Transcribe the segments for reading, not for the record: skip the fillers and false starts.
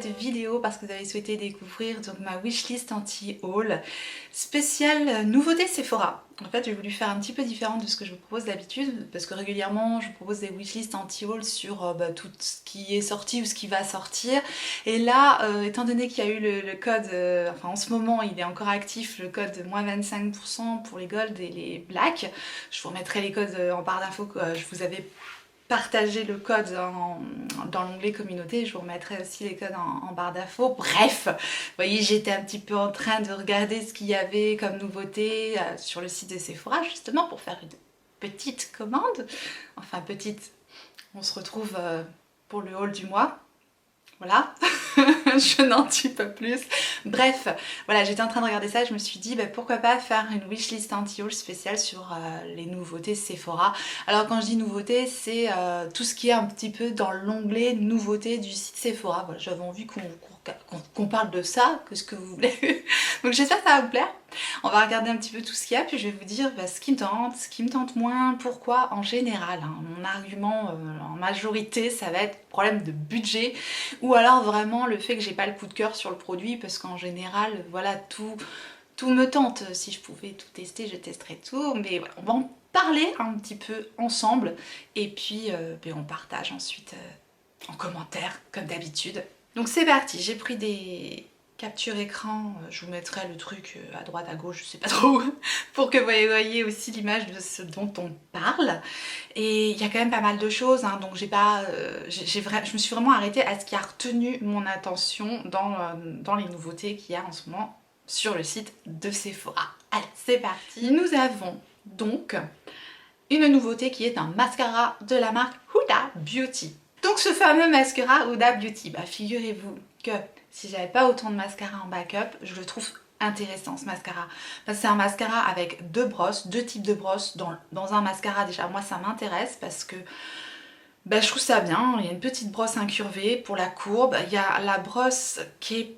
cette vidéo parce que vous avez souhaité découvrir donc ma wishlist anti-haul spéciale nouveauté Sephora. En fait, j'ai voulu faire un petit peu différent de ce que je vous propose d'habitude parce que régulièrement je vous propose des wishlists anti-haul sur tout ce qui est sorti ou ce qui va sortir. Et là, étant donné qu'il y a eu le code, enfin en ce moment il est encore actif, le code moins 25% pour les gold et les black. Je vous remettrai les codes en barre d'infos que je vous avais partagé le code dans l'onglet communauté, je vous remettrai aussi les codes en barre d'infos. Bref, vous voyez, j'étais un petit peu en train de regarder ce qu'il y avait comme nouveauté sur le site de Sephora, justement pour faire une petite commande. Enfin petite, on se retrouve pour le haul du mois. Voilà, je n'en dis pas plus. Bref, voilà, j'étais en train de regarder ça et je me suis dit pourquoi pas faire une wishlist anti-haul spéciale sur les nouveautés Sephora. Alors quand je dis nouveautés, c'est tout ce qui est un petit peu dans l'onglet nouveautés du site Sephora. Voilà, j'avais envie qu'on parle de ça, que ce que vous voulez. Donc j'espère que ça va vous plaire. On va regarder un petit peu tout ce qu'il y a, puis je vais vous dire ce qui me tente moins, pourquoi en général. Hein. Mon argument en majorité, ça va être problème de budget, ou alors vraiment le fait que j'ai pas le coup de cœur sur le produit, parce qu'en général, voilà, tout me tente. Si je pouvais tout tester, je testerais tout, mais voilà, on va en parler un petit peu ensemble, et puis on partage ensuite en commentaire, comme d'habitude. Donc c'est parti, j'ai pris des capture écran, je vous mettrai le truc à droite, à gauche, je sais pas trop, pour que vous voyez aussi l'image de ce dont on parle. Et il y a quand même pas mal de choses, hein, donc je me suis vraiment arrêtée à ce qui a retenu mon attention dans les nouveautés qu'il y a en ce moment sur le site de Sephora. Allez, c'est parti. Nous avons donc une nouveauté qui est un mascara de la marque Huda Beauty. Donc ce fameux mascara Huda Beauty, figurez-vous que si j'avais pas autant de mascara en backup, je le trouve intéressant ce mascara. C'est un mascara avec deux types de brosses dans un mascara. Déjà moi ça m'intéresse parce que je trouve ça bien. Il y a une petite brosse incurvée pour la courbe, il y a la brosse qui est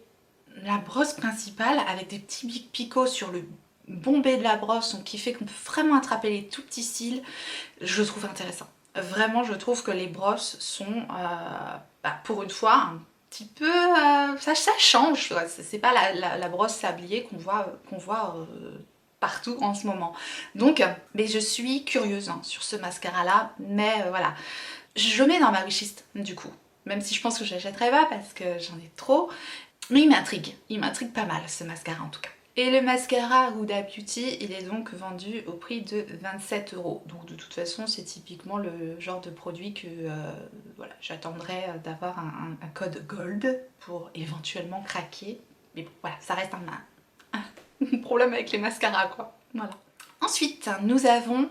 la brosse principale avec des petits picots sur le bombé de la brosse, donc qui fait qu'on peut vraiment attraper les tout petits cils. Je le trouve intéressant. Vraiment, je trouve que les brosses sont, pour une fois, un petit peu... ça change, c'est pas la brosse sablier qu'on voit partout en ce moment. Donc, mais je suis curieuse sur ce mascara-là, mais voilà. Je le mets dans ma wishlist, du coup. Même si je pense que je l'achèterai pas parce que j'en ai trop. Mais il m'intrigue pas mal ce mascara en tout cas. Et le mascara Huda Beauty, il est donc vendu au prix de 27 €. Donc de toute façon, c'est typiquement le genre de produit que voilà, j'attendrai d'avoir un code gold pour éventuellement craquer. Mais bon, voilà, ça reste un problème avec les mascaras, quoi. Voilà. Ensuite, nous avons,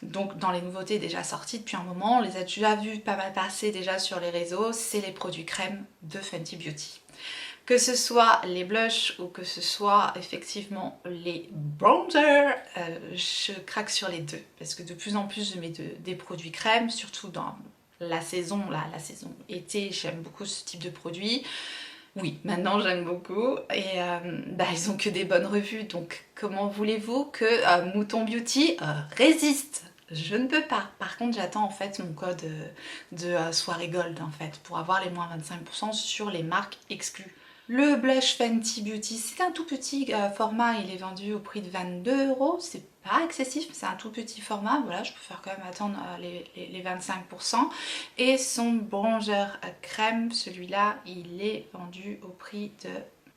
donc dans les nouveautés déjà sorties depuis un moment, on les a déjà vues pas mal passer déjà sur les réseaux, c'est les produits crème de Fenty Beauty. Que ce soit les blushs ou que ce soit effectivement les bronzers, je craque sur les deux parce que de plus en plus je mets des produits crème, surtout dans la saison été, j'aime beaucoup ce type de produit. Oui, maintenant j'aime beaucoup et ils ont que des bonnes revues, donc comment voulez-vous que Mouton Beauty résiste? Je ne peux pas. Par contre, j'attends en fait mon code de soirée gold en fait pour avoir les moins 25% sur les marques exclues. Le blush Fenty Beauty, c'est un tout petit format, il est vendu au prix de 22 €, c'est pas excessif, c'est un tout petit format, voilà, je préfère quand même attendre les 25%. Et son bronzer crème, celui-là, il est vendu au prix de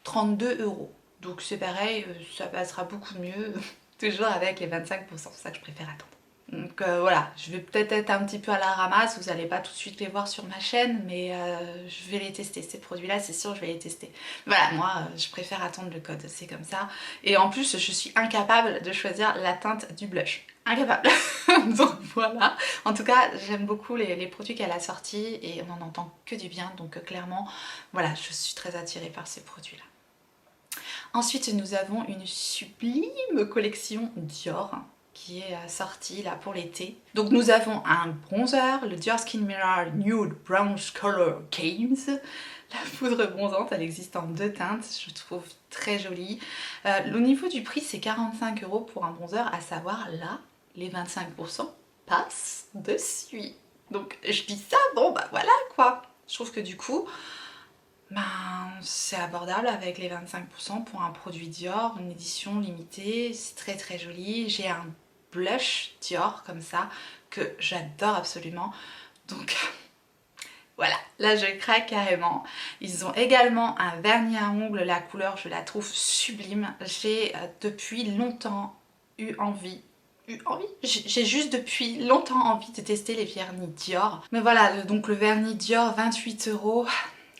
32 €. Donc c'est pareil, ça passera beaucoup mieux, toujours avec les 25%, c'est pour ça que je préfère attendre. Donc voilà, je vais peut-être être un petit peu à la ramasse, vous n'allez pas tout de suite les voir sur ma chaîne, mais je vais les tester, ces produits-là, c'est sûr, je vais les tester. Voilà, moi, je préfère attendre le code, c'est comme ça. Et en plus, je suis incapable de choisir la teinte du blush. Incapable. Donc voilà. En tout cas, j'aime beaucoup les produits qu'elle a sortis et on n'en entend que du bien, donc clairement, voilà, je suis très attirée par ces produits-là. Ensuite, nous avons une sublime collection Dior qui est sortie là pour l'été. Donc nous avons un bronzer, le Dior Skin Mirror Nude Brownish Color Games. La poudre bronzante, elle existe en deux teintes, je trouve très jolie. Au niveau du prix, c'est 45 € pour un bronzer, à savoir là, les 25% passent dessus. Donc je dis ça, bon voilà quoi. Je trouve que du coup, Ben, c'est abordable avec les 25% pour un produit Dior, une édition limitée, c'est très très joli. J'ai un blush Dior comme ça que j'adore absolument. Donc voilà, là je craque carrément. Ils ont également un vernis à ongles, la couleur je la trouve sublime. J'ai depuis longtemps eu envie. J'ai juste depuis longtemps envie de tester les vernis Dior. Mais voilà, donc le vernis Dior, 28 euros.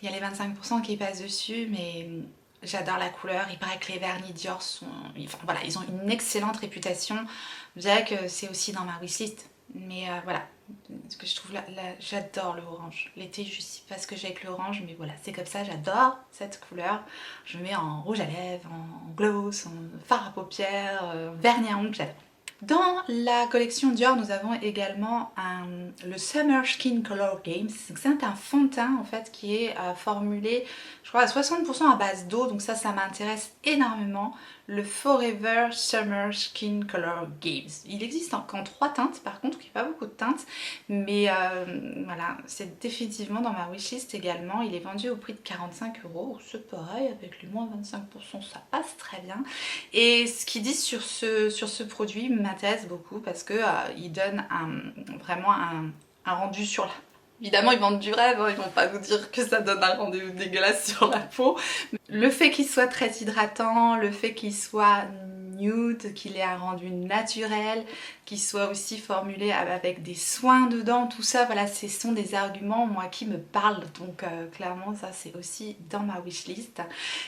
Il y a les 25% qui passent dessus, mais j'adore la couleur. Il paraît que les vernis Dior sont... Enfin voilà, ils ont une excellente réputation. Je dirais que c'est aussi dans ma wishlist. Mais voilà, ce que je trouve là, j'adore le orange. L'été, je sais pas ce que j'ai avec l'orange, mais voilà, c'est comme ça, j'adore cette couleur. Je mets en rouge à lèvres, en gloss, en fard à paupières, vernis à ongles, j'adore. Dans la collection Dior, nous avons également le Summer Skin Color Games. C'est un fond de teint en fait qui est formulé, je crois, à 60% à base d'eau, donc ça m'intéresse énormément. Le Forever Summer Skin Color Games. Il existe qu'en 3 teintes, par contre, il n'y a pas beaucoup de teintes, mais voilà, c'est définitivement dans ma wishlist également. Il est vendu au prix de 45 euros, c'est pareil, avec les moins 25%, ça passe très bien. Et ce qu'ils disent sur ce produit m'intéresse beaucoup parce que il donne vraiment un rendu sur la... Évidemment, ils vendent du rêve, hein, ils vont pas vous dire que ça donne un rendu dégueulasse sur la peau. Le fait qu'il soit très hydratant, le fait qu'il soit nude, qu'il ait un rendu naturel, qu'il soit aussi formulé avec des soins dedans, tout ça, voilà, ce sont des arguments, moi, qui me parlent. Donc clairement, ça, c'est aussi dans ma wishlist.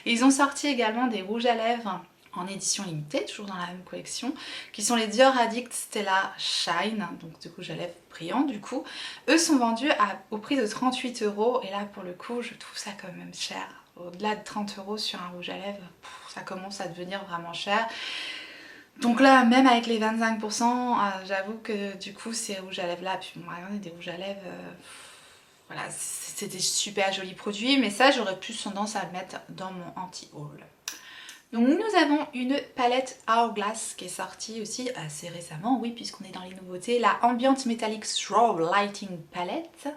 Ils ont sorti également des rouges à lèvres en édition limitée, toujours dans la même collection, qui sont les Dior Addict Stella Shine, donc du rouge à lèvres brillant du coup. Eux sont vendus au prix de 38 euros et là pour le coup je trouve ça quand même cher. Au-delà de 30 euros sur un rouge à lèvres, ça commence à devenir vraiment cher. Donc là, même avec les 25%, j'avoue que du coup ces rouges à lèvres là, puis bon, regardez des rouges à lèvres... voilà, c'est des super jolis produits, mais ça j'aurais plus tendance à le mettre dans mon anti-haul. Donc nous avons une palette Hourglass qui est sortie aussi assez récemment, oui, puisqu'on est dans les nouveautés, la Ambient Metallic Strobe Lighting Palette.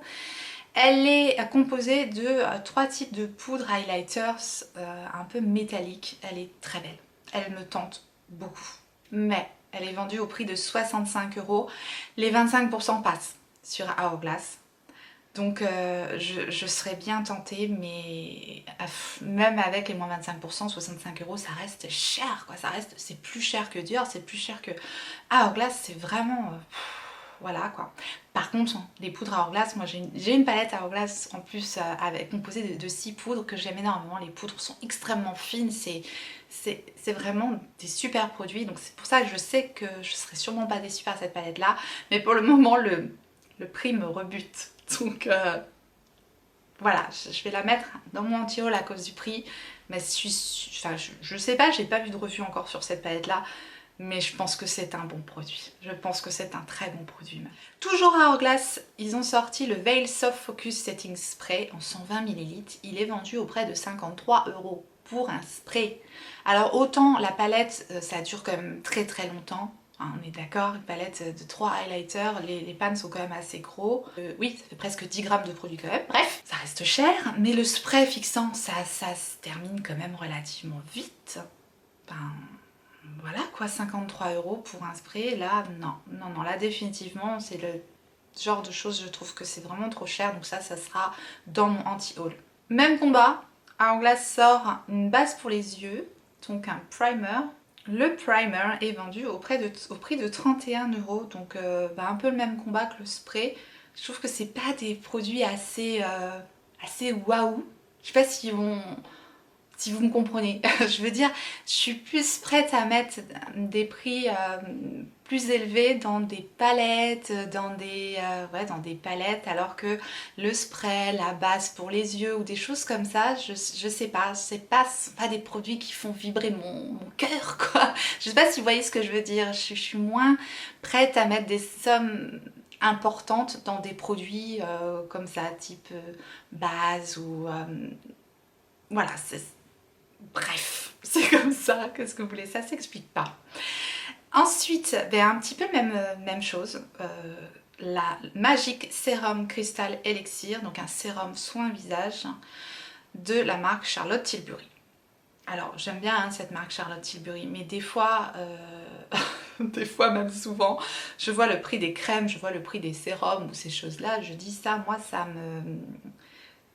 Elle est composée de 3 types de poudre highlighters un peu métalliques. Elle est très belle, elle me tente beaucoup, mais elle est vendue au prix de 65 euros. Les 25% passent sur Hourglass. Donc je serais bien tentée, mais même avec les moins 25%, 65 euros, ça reste cher quoi, c'est plus cher que Dior, c'est plus cher que Hourglass, c'est vraiment... voilà quoi. Par contre, les poudres à Hourglass, moi j'ai une palette à Hourglass en plus composée de 6 poudres que j'aime énormément. Les poudres sont extrêmement fines, c'est vraiment des super produits, donc c'est pour ça que je sais que je serai sûrement pas déçue par cette palette là, mais pour le moment le prix me rebute. Donc voilà, je vais la mettre dans mon anti-haul à cause du prix. Mais je sais pas, j'ai pas vu de review encore sur cette palette là. Mais je pense que c'est un bon produit. Je pense que c'est un très bon produit. Toujours à Hourglass, ils ont sorti le Veil Soft Focus Setting Spray en 120 ml. Il est vendu auprès de 53 euros pour un spray. Alors autant la palette, ça dure quand même très très longtemps. On est d'accord, une palette de 3 highlighters, les pans sont quand même assez gros. Oui, ça fait presque 10 grammes de produit quand même. Bref, ça reste cher, mais le spray fixant, ça se termine quand même relativement vite. Ben, voilà quoi, 53 euros pour un spray, là, non, là définitivement, c'est le genre de choses, je trouve que c'est vraiment trop cher, donc ça sera dans mon anti-haul. Même combat, Hourglass sort une base pour les yeux, donc un primer. Le primer est vendu au prix de 31 euros, donc un peu le même combat que le spray. Je trouve que c'est pas des produits assez waouh. Je sais pas si vous me comprenez. Je veux dire, je suis plus prête à mettre des prix plus élevés dans des palettes, dans des palettes, alors que le spray, la base pour les yeux ou des choses comme ça, je sais pas, ce sont pas des produits qui font vibrer mon cœur quoi. Je sais pas si vous voyez ce que je veux dire, je suis moins prête à mettre des sommes importantes dans des produits comme ça, type base ou... voilà, bref, c'est comme ça, qu'est-ce que vous voulez, ça s'explique pas. Ensuite, un petit peu même chose, la Magic Serum Crystal Elixir, donc un sérum soin visage. de la marque Charlotte Tilbury. Alors j'aime bien hein, cette marque Charlotte Tilbury, mais des fois, des fois même souvent, je vois le prix des crèmes, je vois le prix des sérums ou ces choses-là, je dis ça, moi ça me...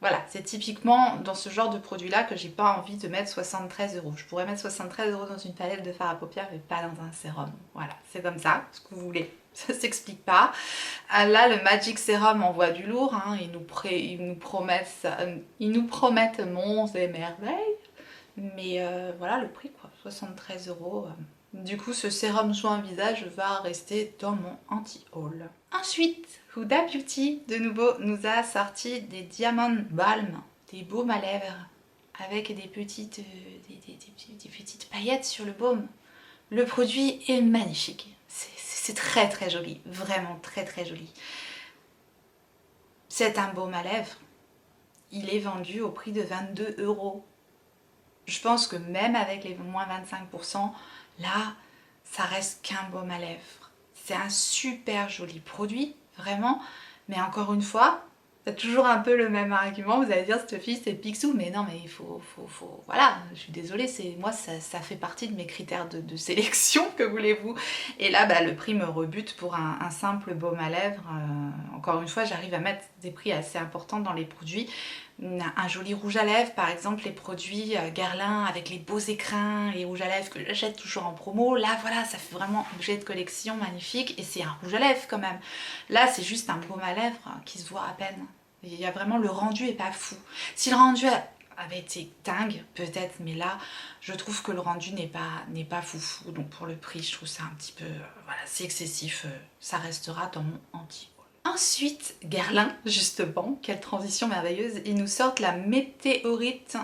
Voilà, c'est typiquement dans ce genre de produit-là que j'ai pas envie de mettre 73 euros. Je pourrais mettre 73 euros dans une palette de fard à paupières, mais pas dans un sérum. Voilà, c'est comme ça, ce que vous voulez. Ça s'explique pas. Ah, là, le Magic Serum envoie du lourd. Hein. Ils nous promettent monts et merveilles. Mais voilà le prix, quoi. 73 euros. Du coup, ce sérum soin visage va rester dans mon anti-haul. Ensuite, Huda Beauty, de nouveau, nous a sorti des Diamond Balm, des baumes à lèvres, avec des petites paillettes sur le baume. Le produit est magnifique. C'est très très joli, vraiment très très joli. C'est un baume à lèvres. Il est vendu au prix de 22 euros. Je pense que même avec les moins 25%, là, ça reste qu'un baume à lèvres. C'est un super joli produit, vraiment. Mais encore une fois, c'est toujours un peu le même argument. Vous allez dire, cette fille, c'est Picsou. Mais non, mais il faut... Voilà, je suis désolée. Moi, ça fait partie de mes critères de sélection, que voulez-vous. Et là, bah, le prix me rebute pour un simple baume à lèvres. Encore une fois, j'arrive à mettre des prix assez importants dans les produits. Un joli rouge à lèvres, par exemple les produits Guerlain avec les beaux écrins, les rouges à lèvres que j'achète toujours en promo, là voilà, ça fait vraiment objet de collection magnifique et c'est un rouge à lèvres quand même. Là c'est juste un baume à lèvres qui se voit à peine. Il y a vraiment, le rendu est pas fou. Si le rendu avait été dingue, peut-être, mais là je trouve que le rendu n'est pas foufou, donc pour le prix je trouve ça un petit peu, voilà, c'est excessif, ça restera dans mon anti. Ensuite, Guerlain, justement, quelle transition merveilleuse, ils nous sortent la Météorite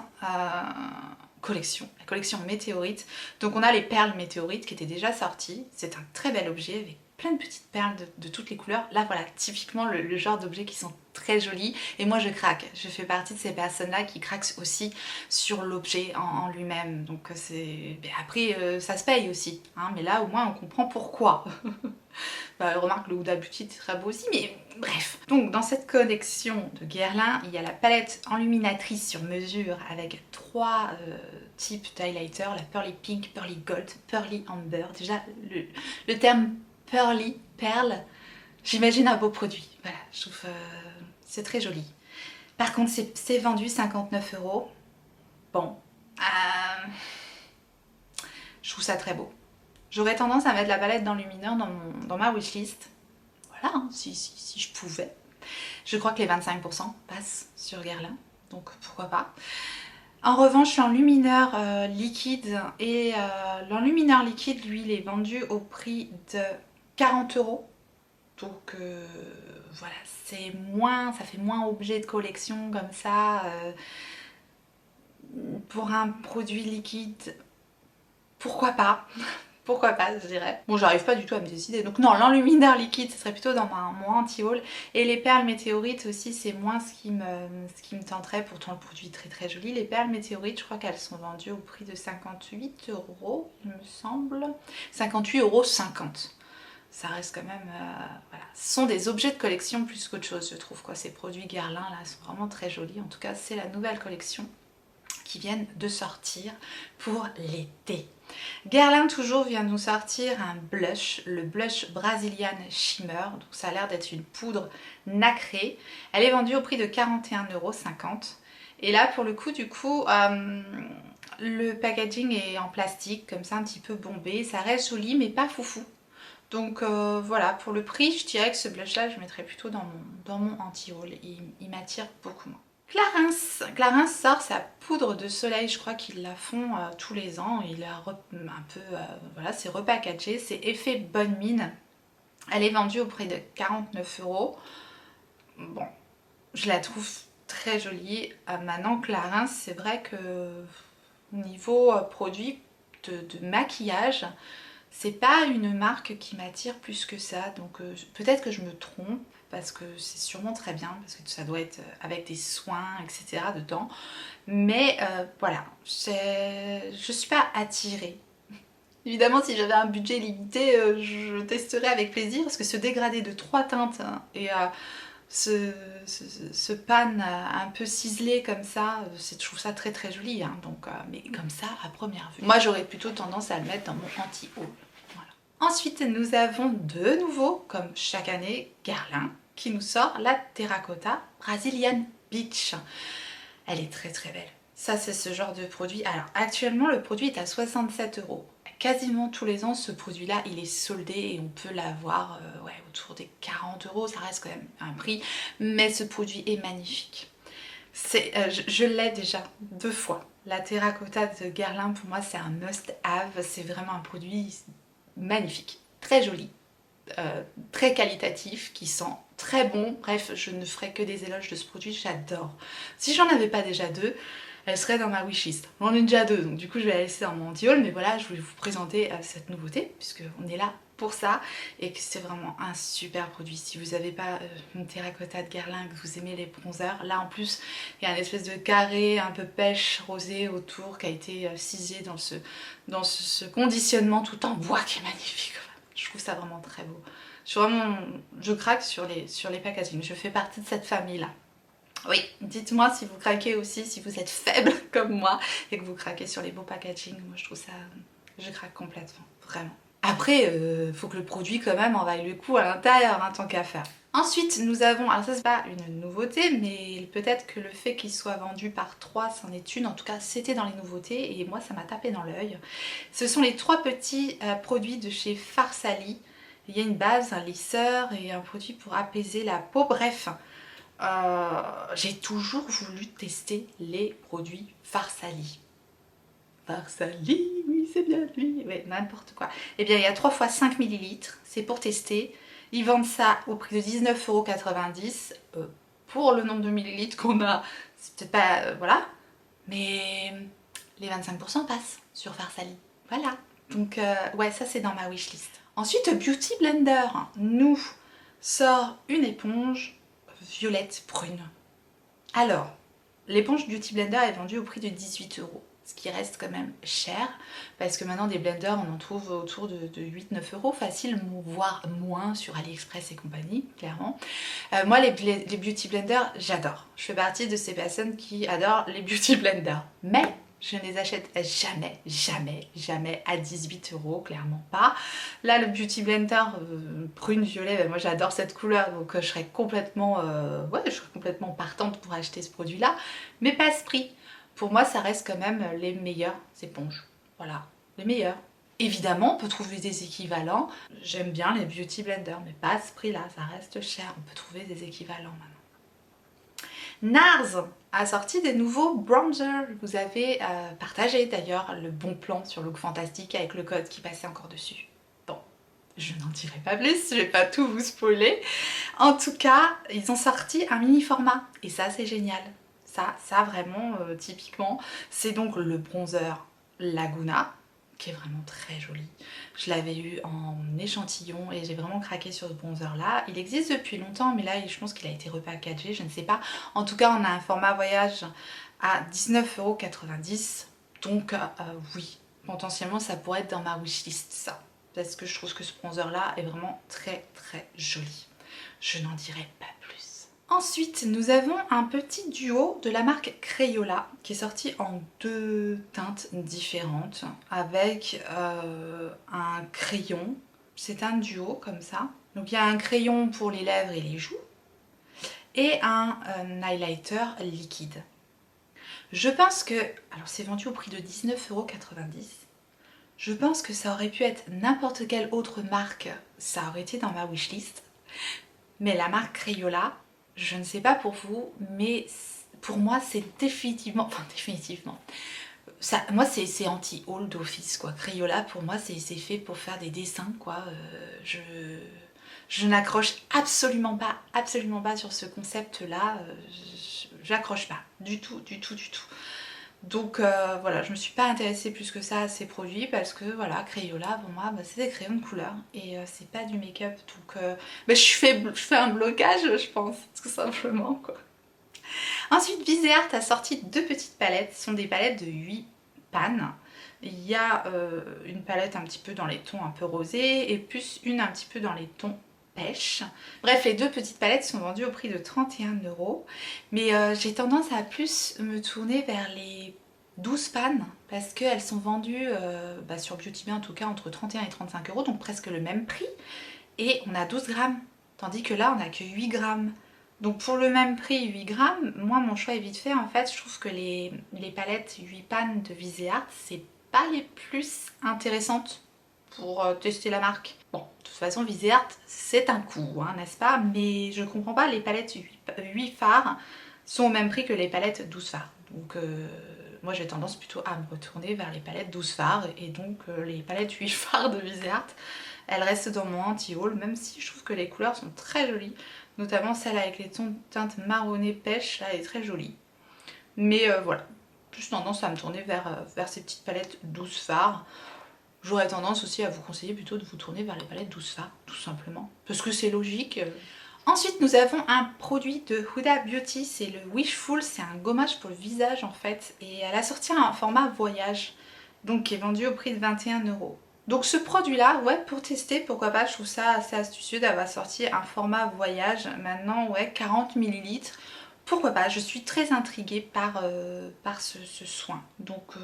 collection, la collection Météorite. Donc on a les perles Météorite qui étaient déjà sorties, c'est un très bel objet avec plein de petites perles de toutes les couleurs. Là voilà, typiquement le genre d'objets qui sont très jolis et moi je craque, je fais partie de ces personnes là qui craquent aussi sur l'objet en lui-même. Donc c'est... Après ça se paye aussi, hein, mais là au moins on comprend pourquoi. Bah, remarque, le Huda Beauty est très beau aussi, mais bref. Donc dans cette collection de Guerlain, il y a la palette enluminatrice sur mesure avec 3 types d'highlighter, la Pearly Pink, Pearly Gold, Pearly Amber. Déjà le terme Pearly, perle, j'imagine un beau produit. Voilà, je trouve c'est très joli. Par contre c'est vendu 59 euros. Bon, je trouve ça très beau. J'aurais tendance à mettre la palette d'enlumineur dans ma wishlist. Voilà, hein, si je pouvais. Je crois que les 25% passent sur Guerlain, donc pourquoi pas. En revanche, l'enlumineur liquide, et l'enlumineur liquide, lui, il est vendu au prix de 40 euros. Donc voilà, ça fait moins objet de collection comme ça. Pour un produit liquide, pourquoi pas? Pourquoi pas, je dirais. Bon, j'arrive pas du tout à me décider. Donc non, l'enlumineur liquide, ce serait plutôt dans mon anti-haul. Et les perles météorites aussi, c'est moins ce qui me tenterait. Pourtant, le produit est très très joli. Les perles météorites, je crois qu'elles sont vendues au prix de 58 euros, il me semble. 58,50 euros. Ça reste quand même... voilà. Ce sont des objets de collection plus qu'autre chose, je trouve, quoi. Ces produits Guerlain, là, sont vraiment très jolis. En tout cas, c'est la nouvelle collection qui viennent de sortir pour l'été. Guerlain toujours vient de nous sortir un blush, le blush Brazilian Shimmer, donc ça a l'air d'être une poudre nacrée. Elle est vendue au prix de 41,50 €. Et là pour le coup le packaging est en plastique comme ça un petit peu bombé, ça reste joli mais pas foufou. Donc voilà, pour le prix je dirais que ce blush là je mettrais plutôt dans mon anti-haul, il m'attire beaucoup moins. Clarins sort sa poudre de soleil, je crois qu'ils la font tous les ans, il a un peu, voilà, c'est repackagé, c'est effet bonne mine, elle est vendue au prix de 49 euros. Bon, je la trouve très jolie. Maintenant Clarins, c'est vrai que niveau produit de maquillage, c'est pas une marque qui m'attire plus que ça, donc peut-être que je me trompe, parce que c'est sûrement très bien, parce que ça doit être avec des soins, etc. dedans. Mais voilà, je suis pas attirée. Évidemment, si j'avais un budget limité, je testerais avec plaisir, parce que se dégrader de 3 teintes et ce pan un peu ciselé comme ça, je trouve ça très très joli, hein, donc, mais comme ça à première vue. Moi j'aurais plutôt tendance à le mettre dans mon anti-haul. Voilà. Ensuite nous avons de nouveau, comme chaque année, Guerlain qui nous sort la Terracotta Brazilian Beach. Elle est très très belle. Ça c'est ce genre de produit. Alors actuellement le produit est à 67 €. Quasiment tous les ans ce produit là il est soldé et on peut l'avoir ouais, autour des 40 €, ça reste quand même un prix, mais ce produit est magnifique. Je l'ai déjà 2 fois. La Terracotta de Guerlain pour moi c'est un must have, c'est vraiment un produit magnifique, très joli, très qualitatif, qui sent très bon. Bref, je ne ferai que des éloges de ce produit, j'adore. Si j'en avais pas déjà 2, elle serait dans ma wishlist. J'en ai déjà 2, donc du coup je vais la laisser dans mon anti-haul, mais voilà, je voulais vous présenter cette nouveauté, puisque on est là pour ça, et que c'est vraiment un super produit. Si vous n'avez pas une Terracotta de Guerlain, que vous aimez les bronzers, là en plus, il y a une espèce de carré un peu pêche rosé autour, qui a été ciselé dans ce conditionnement tout en bois, qui est magnifique. Je trouve ça vraiment très beau. Je craque sur les packaging. Je fais partie de cette famille-là. Oui, dites-moi si vous craquez aussi, si vous êtes faible comme moi et que vous craquez sur les beaux packaging. Moi, je trouve ça... Je craque complètement, vraiment. Après, faut que le produit quand même en vaille le coup à l'intérieur, hein, tant qu'à faire. Ensuite, nous avons, alors ça c'est pas une nouveauté, mais peut-être que le fait qu'il soit vendu par 3, c'en est une. En tout cas, c'était dans les nouveautés et moi ça m'a tapé dans l'œil. Ce sont les 3 petits produits de chez Farsali. Il y a une base, un lisseur et un produit pour apaiser la peau. Bref, j'ai toujours voulu tester les produits Farsali. Farsali, oui c'est bien lui, ouais, n'importe quoi. Eh bien il y a 3 x 5 ml, c'est pour tester. Ils vendent ça au prix de 19,90 €. Pour le nombre de millilitres qu'on a, c'est peut-être pas... voilà. Mais les 25% passent sur Farsali. Voilà. Donc ouais, ça c'est dans ma wishlist. Ensuite, Beauty Blender nous sort une éponge violette brune. Alors, l'éponge Beauty Blender est vendue au prix de 18 €. Ce qui reste quand même cher, parce que maintenant des blenders on en trouve autour de 8-9 € facile, voire moins sur AliExpress et compagnie, clairement. Moi les beauty blenders j'adore, je fais partie de ces personnes qui adorent les beauty blenders, mais je ne les achète jamais à 18 €, clairement pas. Là le beauty blender prune violet, moi j'adore cette couleur, donc je serais complètement ouais, je serais complètement partante pour acheter ce produit là, mais pas à ce prix. Pour moi, ça reste quand même les meilleures éponges. Voilà, les meilleures. Évidemment, on peut trouver des équivalents. J'aime bien les beauty blenders, mais pas à ce prix-là, ça reste cher. On peut trouver des équivalents maintenant. NARS a sorti des nouveaux bronzers. Vous avez partagé d'ailleurs le bon plan sur Look Fantastique avec le code qui passait encore dessus. Bon, je n'en dirai pas plus, je vais pas tout vous spoiler. En tout cas, ils ont sorti un mini format et ça c'est génial. Ça vraiment, typiquement, c'est donc le bronzer Laguna, qui est vraiment très joli. Je l'avais eu en échantillon et j'ai vraiment craqué sur ce bronzer là. Il existe depuis longtemps, mais là je pense qu'il a été repackagé, je ne sais pas. En tout cas, on a un format voyage à 19,90 €. Donc oui, potentiellement ça pourrait être dans ma wishlist, ça. Parce que je trouve que ce bronzer là est vraiment très très joli. Je n'en dirai pas plus. Ensuite, nous avons un petit duo de la marque Crayola qui est sorti en 2 teintes différentes avec un crayon. C'est un duo comme ça. Donc il y a un crayon pour les lèvres et les joues et un highlighter liquide. Je pense que, alors c'est vendu au prix de 19,90 €. Je pense que ça aurait pu être n'importe quelle autre marque, ça aurait été dans ma wishlist. Mais la marque Crayola, je ne sais pas pour vous, mais pour moi c'est définitivement, enfin définitivement, ça, moi c'est anti-haul d'office quoi. Crayola pour moi c'est fait pour faire des dessins quoi. Je n'accroche absolument pas sur ce concept là, j'accroche pas du tout. Donc voilà, je me suis pas intéressée plus que ça à ces produits parce que voilà, Crayola pour moi bah, c'est des crayons de couleur et c'est pas du make-up, donc bah, je fais un blocage je pense, tout simplement quoi. Ensuite Viseart a sorti 2 petites palettes, ce sont des palettes de 8 pannes. Il y a une palette un petit peu dans les tons un peu rosés et plus une un petit peu dans les tons pêche. Bref, les deux petites palettes sont vendues au prix de 31 €. Mais j'ai tendance à plus me tourner vers les 12 pannes parce qu'elles sont vendues sur Beauty Bay en tout cas entre 31 et 35 €, donc presque le même prix. Et on a 12 grammes, tandis que là on a que 8 grammes. Donc pour le même prix, 8 grammes, moi mon choix est vite fait. En fait, je trouve que les palettes 8 pannes de Viseart, c'est pas les plus intéressantes pour tester la marque. Bon, de toute façon, Viseart, c'est un coût, hein, n'est-ce pas? Mais je comprends pas, les palettes 8 fards sont au même prix que les palettes 12 fards. Donc moi j'ai tendance plutôt à me retourner vers les palettes 12 fards et donc les palettes 8 fards de Viseart, elles restent dans mon anti-haul, même si je trouve que les couleurs sont très jolies. Notamment celle avec les teintes marronnées pêche, là elle est très jolie. Mais voilà, plus tendance à me tourner vers ces petites palettes 12 fards. J'aurais tendance aussi à vous conseiller plutôt de vous tourner vers les palettes 12 fards, tout simplement. Parce que c'est logique. Ensuite, nous avons un produit de Huda Beauty, c'est le Wishful, c'est un gommage pour le visage en fait. Et elle a sorti un format voyage, donc qui est vendu au prix de 21 €. Donc ce produit-là, ouais, pour tester, pourquoi pas, je trouve ça assez astucieux d'avoir sorti un format voyage. Maintenant, ouais, 40 ml. Pourquoi pas, je suis très intriguée par ce soin. Donc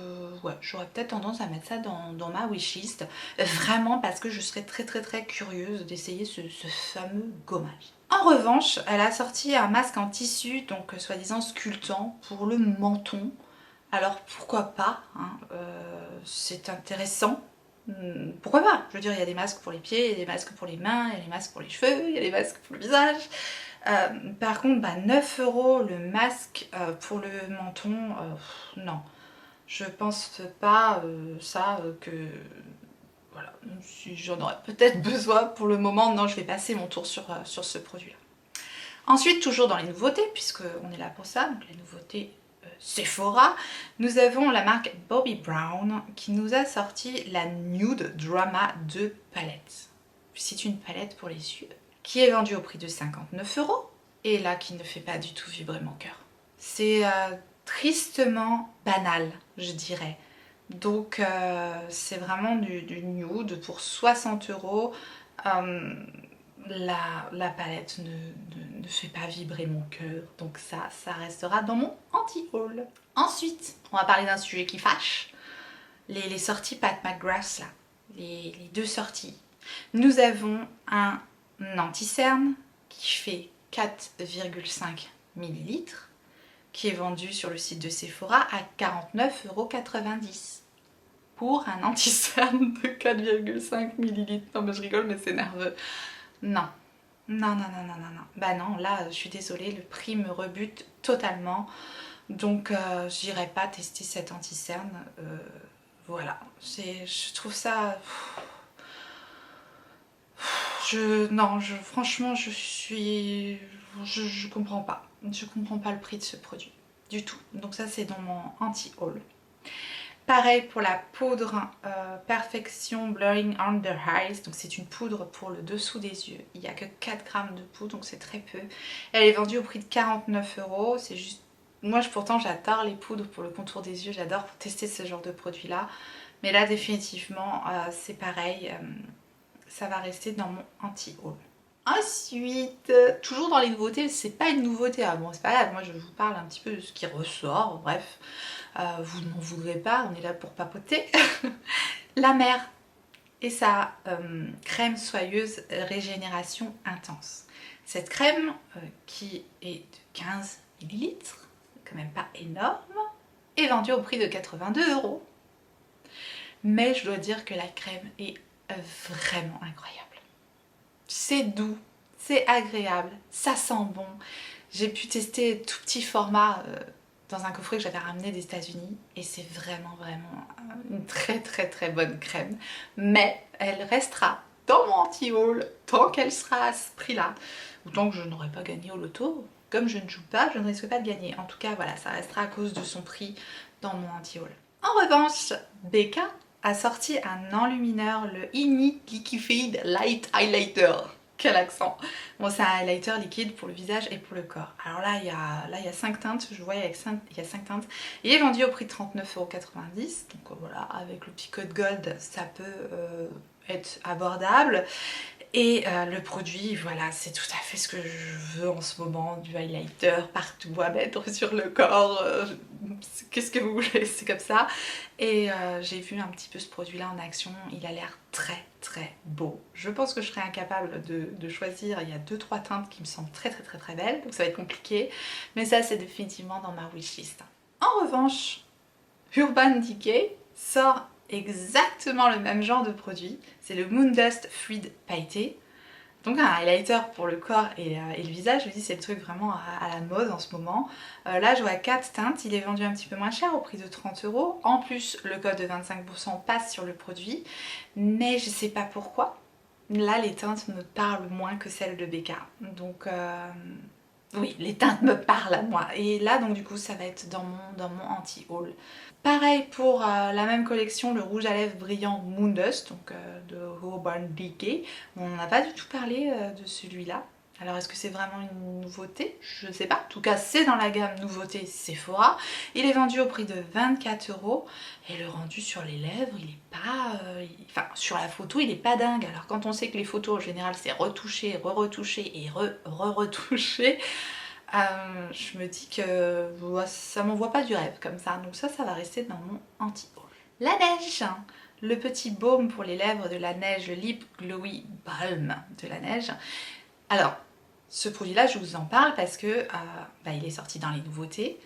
ouais, j'aurais peut-être tendance à mettre ça dans ma wishlist. Vraiment parce que je serais très curieuse d'essayer ce fameux gommage. En revanche, elle a sorti un masque en tissu, donc soi-disant sculptant pour le menton. Alors pourquoi pas, hein, c'est intéressant. Pourquoi pas? Je veux dire, il y a des masques pour les pieds, il y a des masques pour les mains, il y a des masques pour les cheveux, il y a des masques pour le visage. Par contre, 9 € le masque pour le menton, non. Je pense pas que... Voilà, si j'en aurais peut-être besoin pour le moment, non, je vais passer mon tour sur ce produit-là. Ensuite, toujours dans les nouveautés, puisqu'on est là pour ça, donc les nouveautés Sephora, nous avons la marque Bobbi Brown qui nous a sorti la Nude Drama 2 palette. C'est une palette pour les yeux qui est vendue au prix de 59 € et là qui ne fait pas du tout vibrer mon cœur. C'est tristement banal, je dirais. Donc c'est vraiment du nude pour 60 €. La palette ne fait pas vibrer mon cœur, donc ça restera dans mon anti-haul. Ensuite, on va parler d'un sujet qui fâche, les sorties Pat McGrath là, les deux sorties. Nous avons un anti-cerne qui fait 4,5 ml, qui est vendu sur le site de Sephora à 49,90 € pour un anti-cerne de 4,5 ml. Non mais je rigole, mais c'est nerveux. Non. Non. Bah non, là, je suis désolée, le prix me rebute totalement. Donc, j'irai pas tester cet anti-cerne. Voilà. Je trouve ça... franchement, je comprends pas. Je comprends pas le prix de ce produit. Du tout. Donc ça, c'est dans mon anti-haul. Pareil pour la poudre Perfection Blurring Under Eyes, donc c'est une poudre pour le dessous des yeux. Il n'y a que 4 grammes de poudre, donc c'est très peu. Elle est vendue au prix de 49 €, c'est juste... Moi pourtant j'adore les poudres pour le contour des yeux, j'adore tester ce genre de produit là. Mais là définitivement c'est pareil, ça va rester dans mon anti-haul. Ensuite, toujours dans les nouveautés, c'est pas une nouveauté, ah bon c'est pas grave, moi je vous parle un petit peu de ce qui ressort, bref. Vous n'en voudrez pas, on est là pour papoter. La Mer et sa crème soyeuse régénération intense. Cette crème qui est de 15 ml, c'est quand même pas énorme, est vendue au prix de 82 €. Mais je dois dire que la crème est vraiment incroyable. C'est doux, c'est agréable, ça sent bon. J'ai pu tester tout petit format dans un coffret que j'avais ramené des États-Unis et c'est vraiment une très bonne crème. Mais elle restera dans mon anti-haul tant qu'elle sera à ce prix-là. Ou tant que je n'aurai pas gagné au loto. Comme je ne joue pas, je ne risque pas de gagner. En tout cas, voilà, ça restera à cause de son prix dans mon anti-haul. En revanche, Becca a sorti un enlumineur, le Inni Liquifade Light Highlighter. Quel accent! Bon, c'est un highlighter liquide pour le visage et pour le corps. Alors là, il y a 5 teintes, je vois, il y a 5 teintes. Il est vendu au prix de 39,90 €. Donc voilà, avec le petit code gold, ça peut être abordable. Et le produit, voilà, c'est tout à fait ce que je veux en ce moment, du highlighter partout à mettre sur le corps, qu'est-ce que vous voulez, c'est comme ça. Et j'ai vu un petit peu ce produit-là en action, il a l'air très très beau. Je pense que je serais incapable de choisir, il y a 2-3 teintes qui me semblent très très très très belles, donc ça va être compliqué. Mais ça, c'est définitivement dans ma wishlist. En revanche, Urban Decay sort exactement le même genre de produit, c'est le Moon Dust Fluid Pailleté. Donc un highlighter pour le corps et le visage, je vous dis c'est le truc vraiment à la mode en ce moment. Là je vois 4 teintes, il est vendu un petit peu moins cher au prix de 30 €. En plus le code de 25% passe sur le produit, mais je sais pas pourquoi. Là les teintes me parlent moins que celles de BK. Donc oui, les teintes me parlent à moi. Et là donc du coup ça va être dans mon anti-haul. Pareil pour la même collection, le rouge à lèvres brillant Moon Dust, donc de Urban Decay. On n'a pas du tout parlé de celui-là. Alors est-ce que c'est vraiment une nouveauté? Je ne sais pas. En tout cas, c'est dans la gamme nouveauté Sephora. Il est vendu au prix de 24 € et le rendu sur les lèvres, il est pas... Enfin, sur la photo, il est pas dingue. Alors quand on sait que les photos, en général, c'est retouché, re-retouché et re-retouché, je me dis que ça m'envoie pas du rêve comme ça, donc ça va rester dans mon anti-haul. La neige, le petit baume pour les lèvres de la neige, le Lip Glowy Balm de la neige. Alors, ce produit-là, je vous en parle parce que il est sorti dans les nouveautés,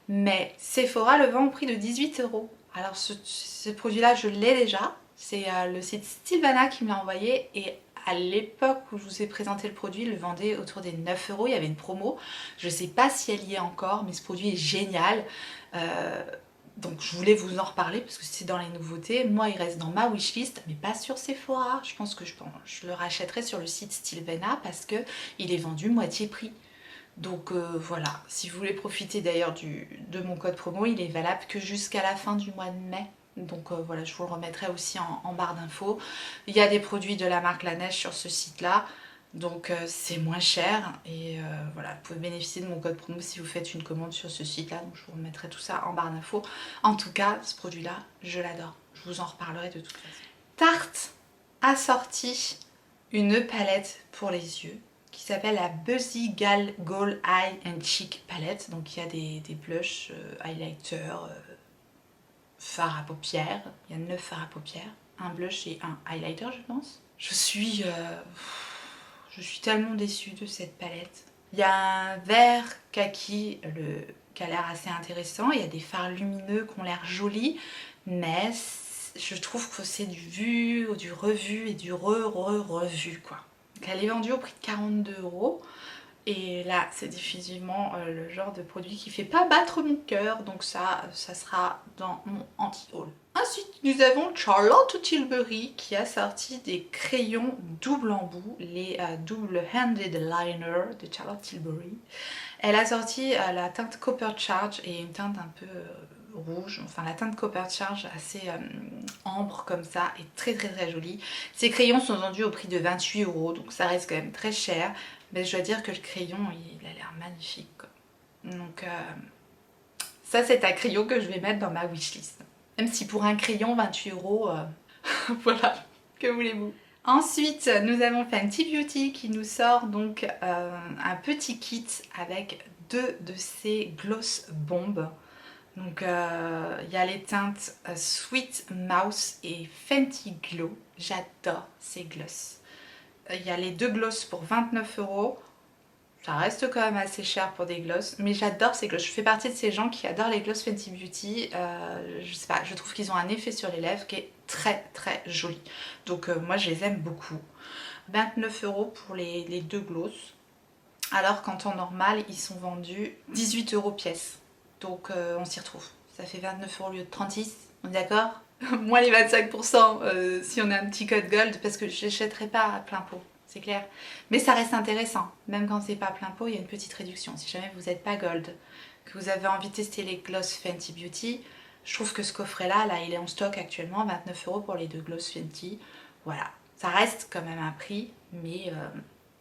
mais Sephora le vend au prix de 18 €. Alors ce produit-là, je l'ai déjà, c'est le site Stilvana qui me l'a envoyé et à l'époque où je vous ai présenté le produit, il le vendait autour des 9 €, il y avait une promo. Je ne sais pas si elle y est encore, mais ce produit est génial. Donc je voulais vous en reparler parce que c'est dans les nouveautés. Moi, il reste dans ma wishlist, mais pas sur Sephora. Je pense que je le rachèterai sur le site Stilvana parce qu'il est vendu moitié prix. Donc voilà, si vous voulez profiter d'ailleurs de mon code promo, il est valable que jusqu'à la fin du mois de mai. Donc voilà, je vous le remettrai aussi en barre d'infos. Il y a des produits de la marque La Neige sur ce site-là, donc c'est moins cher. Et voilà, vous pouvez bénéficier de mon code promo si vous faites une commande sur ce site-là. Donc je vous remettrai tout ça en barre d'infos. En tout cas, ce produit-là, je l'adore. Je vous en reparlerai de toute façon. Tarte a sorti une palette pour les yeux qui s'appelle la Buzzy Gal Gold Eye and Cheek Palette. Donc il y a des blushs, highlighters, fards à paupières. Il y a 9 fards à paupières, un blush et un highlighter je pense. Je suis tellement déçue de cette palette. Il y a un vert kaki qui a l'air assez intéressant. Il y a des fards lumineux qui ont l'air jolis, mais je trouve que c'est du vu, du revu et du revu quoi. Donc elle est vendue au prix de 42 €. Et là, c'est définitivement le genre de produit qui fait pas battre mon cœur. Donc ça sera dans mon anti-haul. Ensuite, nous avons Charlotte Tilbury qui a sorti des crayons double embout, les double handed liner de Charlotte Tilbury. Elle a sorti la teinte Copper Charge et une teinte un peu rouge, enfin la teinte Copper Charge assez ambre comme ça et très très très jolie. Ces crayons sont vendus au prix de 28 €, donc ça reste quand même très cher, mais je dois dire que le crayon il a l'air magnifique quoi. Donc ça c'est un crayon que je vais mettre dans ma wishlist. Même si pour un crayon 28 €, voilà, que voulez-vous. Ensuite, nous avons Fenty Beauty qui nous sort donc un petit kit avec 2 de ces gloss bombes. Donc il y a les teintes Sweet Mouse et Fenty Glow. J'adore ces gloss. Il y a les 2 gloss pour 29 €. Ça reste quand même assez cher pour des gloss, mais j'adore ces gloss. Je fais partie de ces gens qui adorent les gloss Fenty Beauty. Je sais pas, je trouve qu'ils ont un effet sur les lèvres qui est très très joli. Donc moi je les aime beaucoup. 29 € pour les 2 gloss. Alors qu'en temps normal, ils sont vendus 18 € pièce. Donc on s'y retrouve. Ça fait 29 € au lieu de 36, on est d'accord? Moins les 25% si on a un petit code gold, parce que je n'achèterai pas à plein pot. C'est clair. Mais ça reste intéressant. Même quand c'est pas plein pot, il y a une petite réduction. Si jamais vous n'êtes pas gold, que vous avez envie de tester les gloss Fenty Beauty, je trouve que ce coffret-là, il est en stock actuellement, 29 € pour les 2 gloss Fenty. Voilà. Ça reste quand même un prix, mais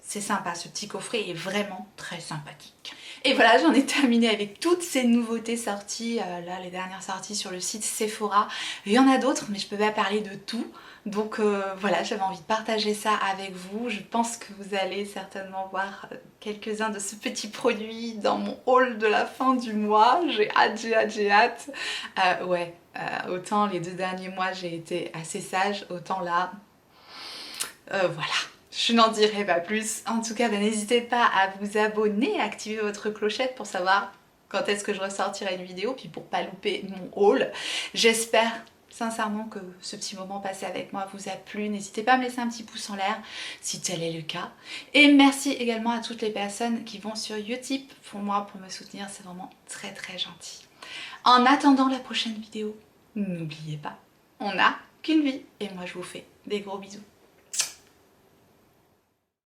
c'est sympa, ce petit coffret est vraiment très sympathique. Et voilà, j'en ai terminé avec toutes ces nouveautés sorties, là les dernières sorties sur le site Sephora. Il y en a d'autres mais je peux pas parler de tout. Donc voilà, j'avais envie de partager ça avec vous. Je pense que vous allez certainement voir quelques-uns de ces petits produits dans mon haul de la fin du mois. J'ai hâte, j'ai hâte, j'ai hâte. Autant les 2 derniers mois j'ai été assez sage, autant là, voilà. Je n'en dirai pas plus. En tout cas, n'hésitez pas à vous abonner, à activer votre clochette pour savoir quand est-ce que je ressortirai une vidéo, puis pour pas louper mon haul. J'espère sincèrement que ce petit moment passé avec moi vous a plu. N'hésitez pas à me laisser un petit pouce en l'air si tel est le cas. Et merci également à toutes les personnes qui vont sur Utip pour moi, pour me soutenir. C'est vraiment très très gentil. En attendant la prochaine vidéo, n'oubliez pas, on n'a qu'une vie. Et moi je vous fais des gros bisous.